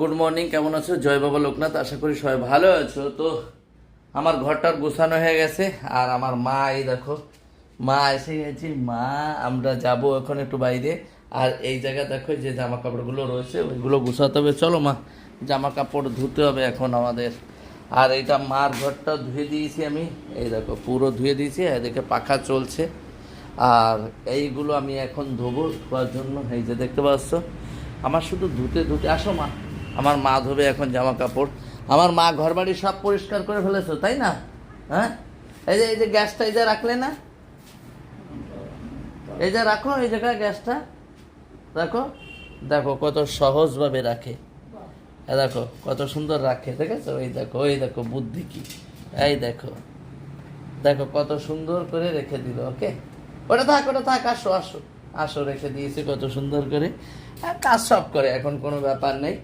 Good morning, কেমন আছো? জয় বাবা লোকনাথ, আশা করি সবাই ভালো আছো। তো আমার ঘরটার গোছানো হয়ে গেছে, আর আমার মা এই দেখো, মা এসে গেছে। মা আমরা যাব এখন একটু বাইরে, আর এই জায়গা দেখো যে জামা কাপড়গুলো রয়েছে ওইগুলো গুছাতে হবে। চলো মা, জামা কাপড় ধুতে হবে এখন আমাদের। আর এইটা মার ঘরটা ধুয়ে দিয়েছি আমি, এই দেখো পুরো ধুয়ে দিয়েছি, এদিকে পাখা চলছে। আর এইগুলো আমি এখন ধোবো, ধোয়ার জন্য এই যে দেখতে পাচ্ছ আমার শুধু ধুতে ধুতে। আসো মা, আমার মা ধোবে এখন জামা কাপড়। আমার মা ঘর বাড়ি সব পরিষ্কার করে ফেলেছো তাই না? হ্যাঁ, এই যে গ্যাসটা এই যে রাখলে না, এই যে রাখো, এই জায়গায় গ্যাসটা রাখো। দেখো কত সহজভাবে রাখে, দেখো কত সুন্দর রাখে, দেখেছো? এই দেখো বুদ্ধি কি, এই দেখো, দেখো কত সুন্দর করে রেখে দিল। ওকে, ওটা থাক, আসো আসো আসো, রেখে দিয়েছি কত সুন্দর করে। কাজ সব করে, এখন কোনো ব্যাপার নেই।